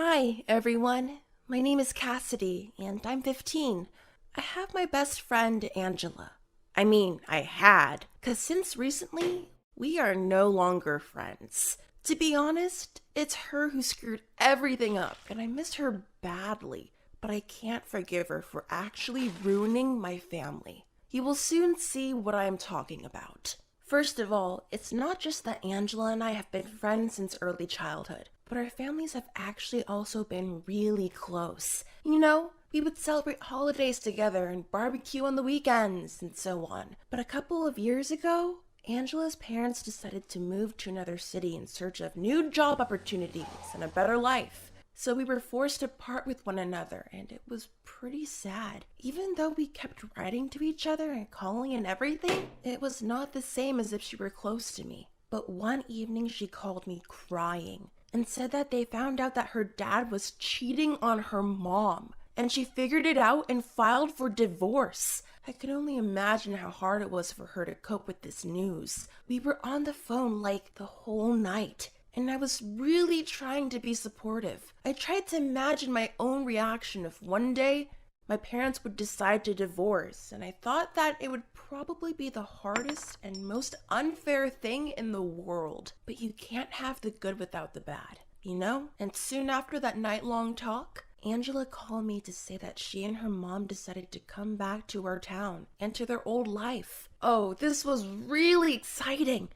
Hi, everyone. My name is Cassidy, and I'm 15. I have my best friend, Angela. I had, because since recently, we are no longer friends. To be honest, it's her who screwed everything up, and I miss her badly, but I can't forgive her for actually ruining my family. You will soon see what I am talking about. First of all, it's not just that Angela and I have been friends since early childhood, but our families have actually also been really close. We would celebrate holidays together and barbecue on the weekends and so on. But a couple of years ago, Angela's parents decided to move to another city in search of new job opportunities and a better life. So we were forced to part with one another, and it was pretty sad. Even though we kept writing to each other and calling and everything, it was not the same as if she were close to me. But one evening she called me crying and said that they found out that her dad was cheating on her mom, and she figured it out and filed for divorce. I could only imagine how hard it was for her to cope with this news. We were on the phone like the whole night, and I was really trying to be supportive. I tried to imagine my own reaction if one day my parents would decide to divorce, and I thought that it would probably be the hardest and most unfair thing in the world. But you can't have the good without the bad, you know? And soon after that night-long talk, Angela called me to say that she and her mom decided to come back to our town and to their old life. Oh, this was really exciting.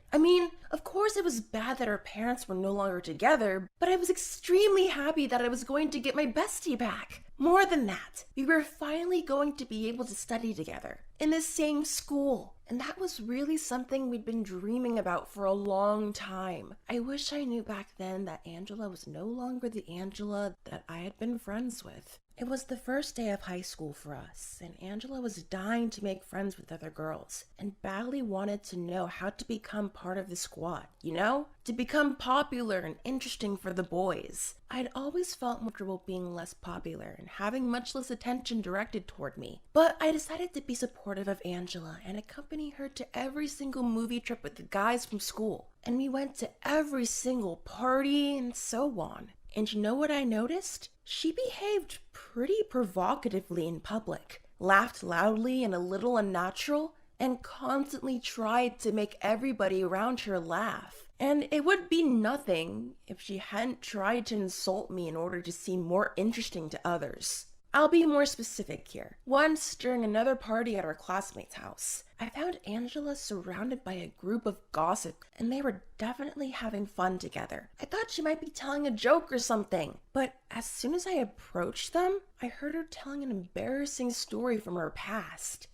Of course it was bad that our parents were no longer together, but I was extremely happy that I was going to get my bestie back. More than that, we were finally going to be able to study together in the same school. And that was really something we'd been dreaming about for a long time. I wish I knew back then that Angela was no longer the Angela that I had been friends with. It was the first day of high school for us, and Angela was dying to make friends with other girls, and badly wanted to know how to become part of the squad, to become popular and interesting for the boys. I'd always felt more comfortable being less popular and having much less attention directed toward me, but I decided to be supportive of Angela and accompany her to every single movie trip with the guys from school, and we went to every single party and so on. And you know what I noticed? She behaved pretty provocatively in public, laughed loudly and a little unnatural, and constantly tried to make everybody around her laugh. And it would be nothing if she hadn't tried to insult me in order to seem more interesting to others. I'll be more specific here. Once, during another party at our classmate's house, I found Angela surrounded by a group of gossips, and they were definitely having fun together. I thought she might be telling a joke or something, but as soon as I approached them, I heard her telling an embarrassing story from her past.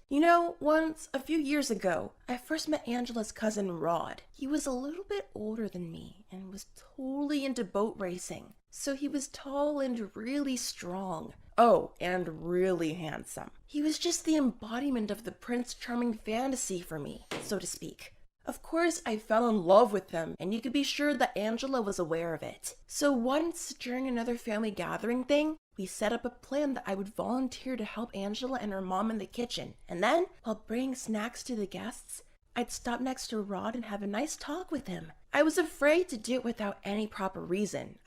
Once, a few years ago, I first met Angela's cousin Rod. He was a little bit older than me and was totally into boat racing. So he was tall and really strong. Oh, and really handsome. He was just the embodiment of the Prince Charming fantasy for me, so to speak. Of course, I fell in love with him, and you could be sure that Angela was aware of it. So once, during another family gathering thing, we set up a plan that I would volunteer to help Angela and her mom in the kitchen. And then, while bringing snacks to the guests, I'd stop next to Rod and have a nice talk with him. I was afraid to do it without any proper reason.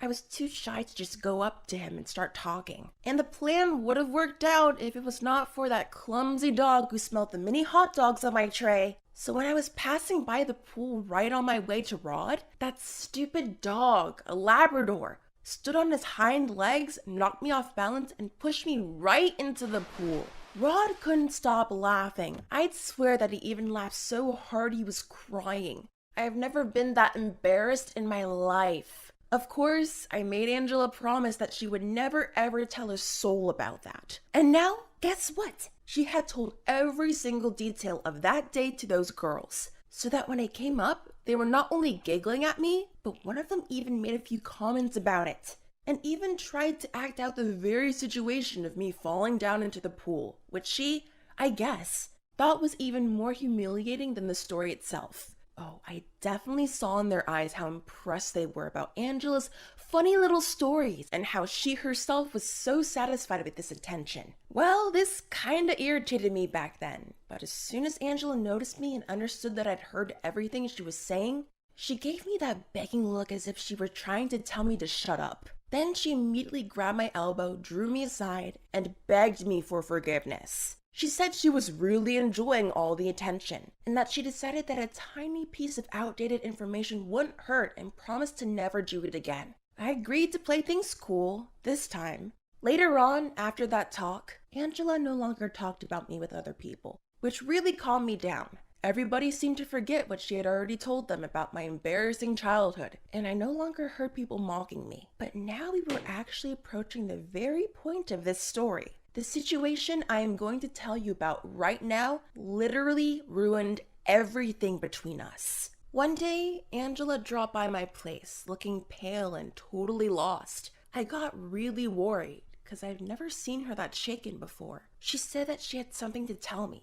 I was too shy to just go up to him and start talking. And the plan would have worked out if it was not for that clumsy dog who smelled the mini hot dogs on my tray. So when I was passing by the pool right on my way to Rod, that stupid dog, a Labrador, stood on his hind legs, knocked me off balance, and pushed me right into the pool. Rod couldn't stop laughing. I'd swear that he even laughed so hard he was crying. I have never been that embarrassed in my life. Of course, I made Angela promise that she would never ever tell a soul about that. And now, guess what? She had told every single detail of that day to those girls, so that when it came up, they were not only giggling at me, but one of them even made a few comments about it, and even tried to act out the very situation of me falling down into the pool, which she, I guess, thought was even more humiliating than the story itself. Oh, I definitely saw in their eyes how impressed they were about Angela's funny little stories and how she herself was so satisfied with this attention. Well, this kinda irritated me back then, but as soon as Angela noticed me and understood that I'd heard everything she was saying, she gave me that begging look as if she were trying to tell me to shut up. Then she immediately grabbed my elbow, drew me aside, and begged me for forgiveness. She said she was really enjoying all the attention, and that she decided that a tiny piece of outdated information wouldn't hurt and promised to never do it again. I agreed to play things cool, this time. Later on, after that talk, Angela no longer talked about me with other people, which really calmed me down. Everybody seemed to forget what she had already told them about my embarrassing childhood, and I no longer heard people mocking me. But now we were actually approaching the very point of this story. The situation I am going to tell you about right now literally ruined everything between us. One day, Angela dropped by my place, looking pale and totally lost. I got really worried, because I've never seen her that shaken before. She said that she had something to tell me,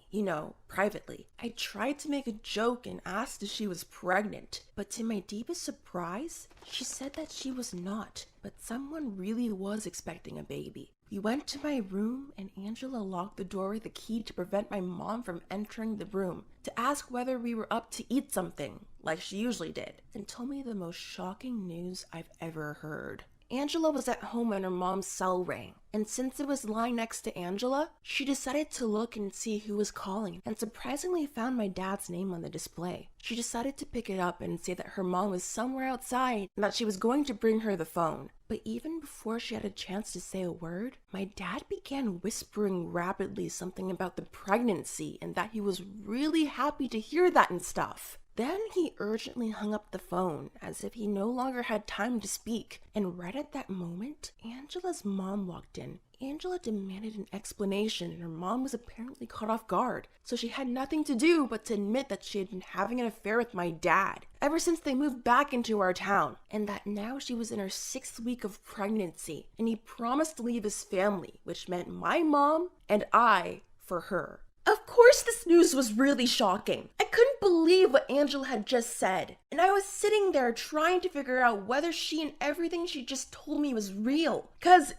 privately. I tried to make a joke and asked if she was pregnant, but to my deepest surprise, she said that she was not, but someone really was expecting a baby. We went to my room and Angela locked the door with a key to prevent my mom from entering the room, to ask whether we were up to eat something, like she usually did, and told me the most shocking news I've ever heard. Angela was at home when her mom's cell rang, and since it was lying next to Angela, she decided to look and see who was calling, and surprisingly found my dad's name on the display. She decided to pick it up and say that her mom was somewhere outside and that she was going to bring her the phone. But even before she had a chance to say a word, my dad began whispering rapidly something about the pregnancy and that he was really happy to hear that and stuff. Then he urgently hung up the phone as if he no longer had time to speak, and right at that moment, Angela's mom walked in. Angela demanded an explanation and her mom was apparently caught off guard, so she had nothing to do but to admit that she had been having an affair with my dad ever since they moved back into our town, and that now she was in her 6th week of pregnancy, and he promised to leave his family, which meant my mom and I for her. Of course this news was really shocking. I couldn't believe what Angela had just said, and I was sitting there trying to figure out whether she and everything she just told me was real. Cause,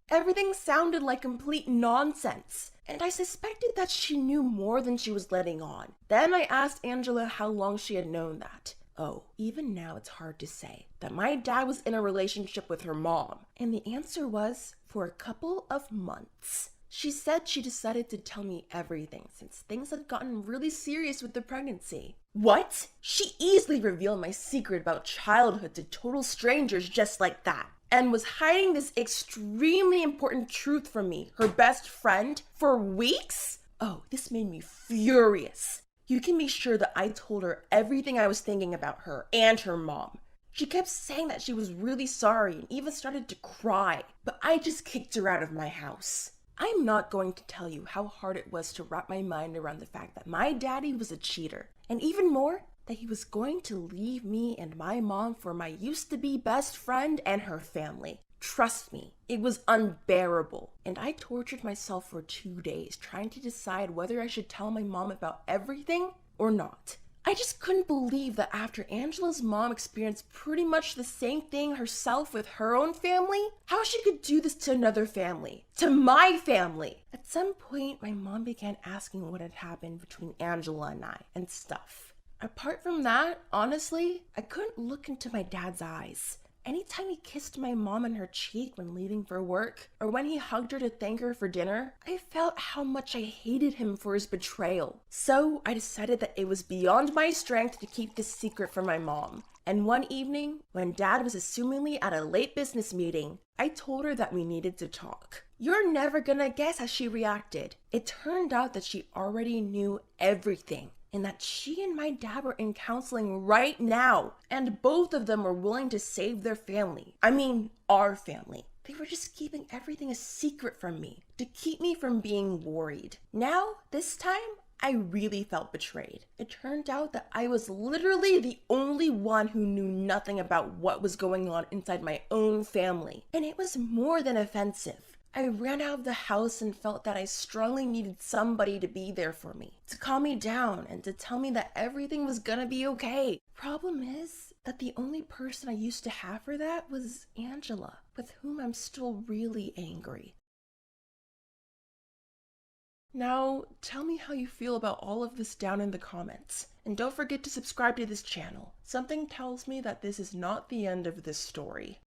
everything sounded like complete nonsense, and I suspected that she knew more than she was letting on. Then I asked Angela how long she had known that. Oh, even now it's hard to say that my dad was in a relationship with her mom, and the answer was for a couple of months. She said she decided to tell me everything since things had gotten really serious with the pregnancy. What? She easily revealed my secret about childhood to total strangers just like that, and was hiding this extremely important truth from me, her best friend, for weeks? Oh, this made me furious. You can be sure that I told her everything I was thinking about her and her mom. She kept saying that she was really sorry and even started to cry, but I just kicked her out of my house. I'm not going to tell you how hard it was to wrap my mind around the fact that my daddy was a cheater, and even more, that he was going to leave me and my mom for my used-to-be best friend and her family. Trust me, it was unbearable, and I tortured myself for 2 days trying to decide whether I should tell my mom about everything or not. I just couldn't believe that after Angela's mom experienced pretty much the same thing herself with her own family, how she could do this to another family, to my family. At some point, my mom began asking what had happened between Angela and I and stuff. Apart from that, honestly, I couldn't look into my dad's eyes. Anytime he kissed my mom on her cheek when leaving for work, or when he hugged her to thank her for dinner, I felt how much I hated him for his betrayal. So I decided that it was beyond my strength to keep this secret from my mom. And one evening, when Dad was assumingly at a late business meeting, I told her that we needed to talk. You're never gonna guess how she reacted. It turned out that she already knew everything, and that she and my dad were in counseling right now, and both of them were willing to save their family. I mean, our family. They were just keeping everything a secret from me, to keep me from being worried. Now, this time, I really felt betrayed. It turned out that I was literally the only one who knew nothing about what was going on inside my own family, and it was more than offensive. I ran out of the house and felt that I strongly needed somebody to be there for me, to calm me down and to tell me that everything was gonna be okay. Problem is that the only person I used to have for that was Angela, with whom I'm still really angry. Now, tell me how you feel about all of this down in the comments. And don't forget to subscribe to this channel. Something tells me that this is not the end of this story.